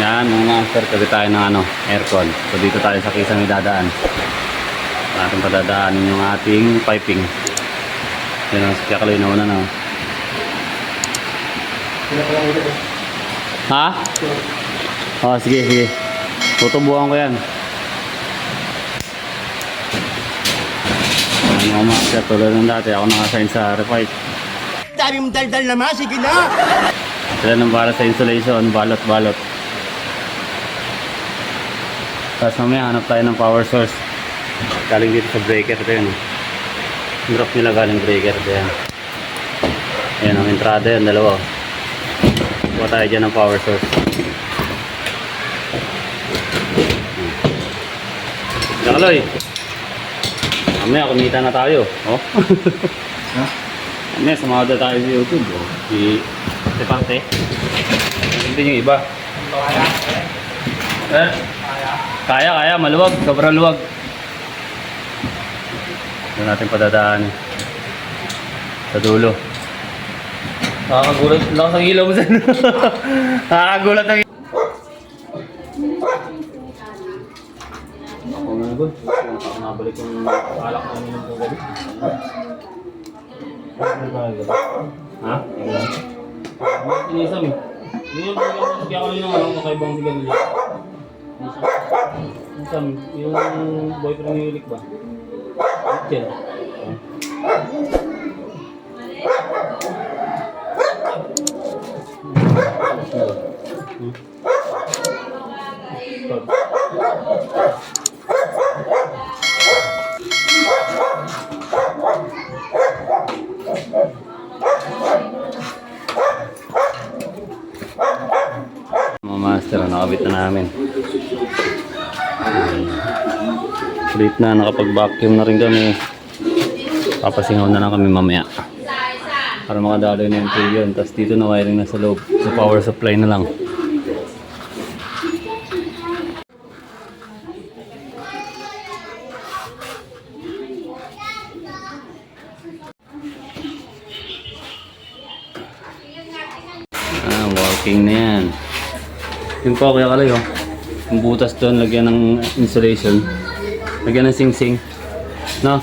Yan mga master, kabit tayo ng aircon. So dito tayo sa kisang idadaan. Ating padadaanin yung ating piping. Yan ang sakya na una na. Ha? Oh, sige. Tutubuhan ko yan. Mga master, tulad ng dati, ako nakasign sa refight. Dami mong daldal naman, sige na! Sila nang para sa installation, balot. Tapos mamaya hanap tayo ng power source. Galing dito sa breaker. Ito yun. Drop nila galing breaker. Ito yan. Ayan ang entrada yan, dalawa. Kuha tayo dyan ng power source. Nakaloy. Mamaya kumita na tayo. Oh. Mamaya sumada tayo sa YouTube. Oh. Si Parte. Hindi yung iba. Kaya, maluwag, sobrang luwag. Doon natin padadaan sa dulo. Nakakagulat, lakas ang ilaw mo saan. Nakakagulat ang ilaw. Ako na nagod. Nabalik yung alak namin ng gabi. Ha? Inisam eh. Hindi yung pagkakasya ko yun ng kakaibang sigan nila. Yung boyfriend ni Yulik ba? Diyan. Mga master, nakabit na namin. Ulit na, nakapag-vacuum na rin kami. Papasingaw na lang kami mamaya para makadaloy na yung yun. Tapos dito na wiring na sa loob. So power supply na lang. Working na yan. Yung pa kaya kalay oh. Yung butas doon, lagyan ng insulation. Lagyan ng sing-sing. No?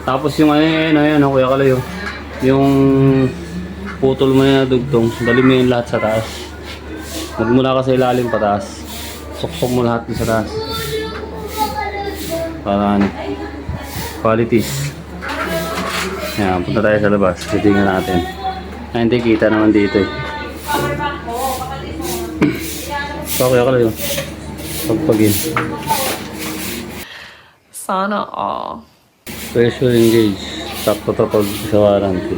Tapos yung ayan, kuya kalayo. Yung putol mo na dugtong, dali mo yung lahat sa taas. Magmula ka sa ilalim pataas. Suksok mo lahat sa taas. Para qualities. Yan, punta tayo sa labas. Titingnan natin. Ay, hindi kita naman dito eh. So, kuya kalayo. Pagpagin. Sana all. Pressure engage. Sakto to pag sa warranty.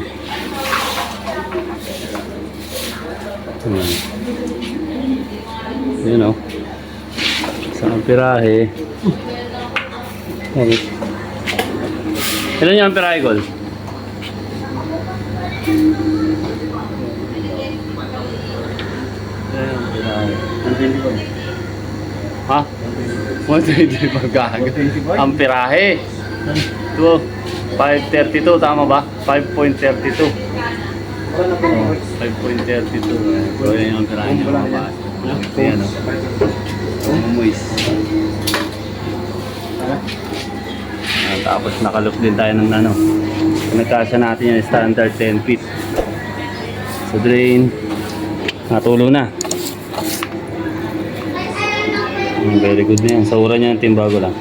Yun o. Isang pirahe. Ilan yung pirahe, Gol? Ha? 120 pagkaga. Ang pirahe. Ito, 532, tama ba? 5.32. Oh, 5.32. So, yan yung pirahe niya mga bata. Ayan o. Umuis. Tapos nakalook din tayo ng nagkasya natin yung standard 10 feet. So, drain. Natulo na. Very good na yan. Sa ura niya yung timbago lang.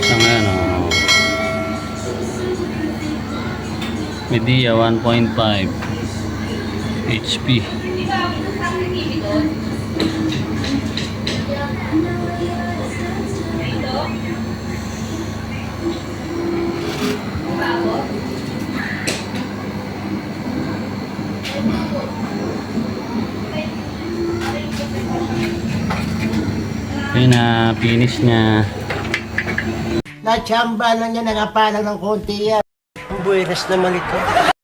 Sa ngayon, Medea 1.5 HP. Ayun na, finish niya. Nachamba lang yan, nangapalang ng konti yan. Ang buweras naman ito.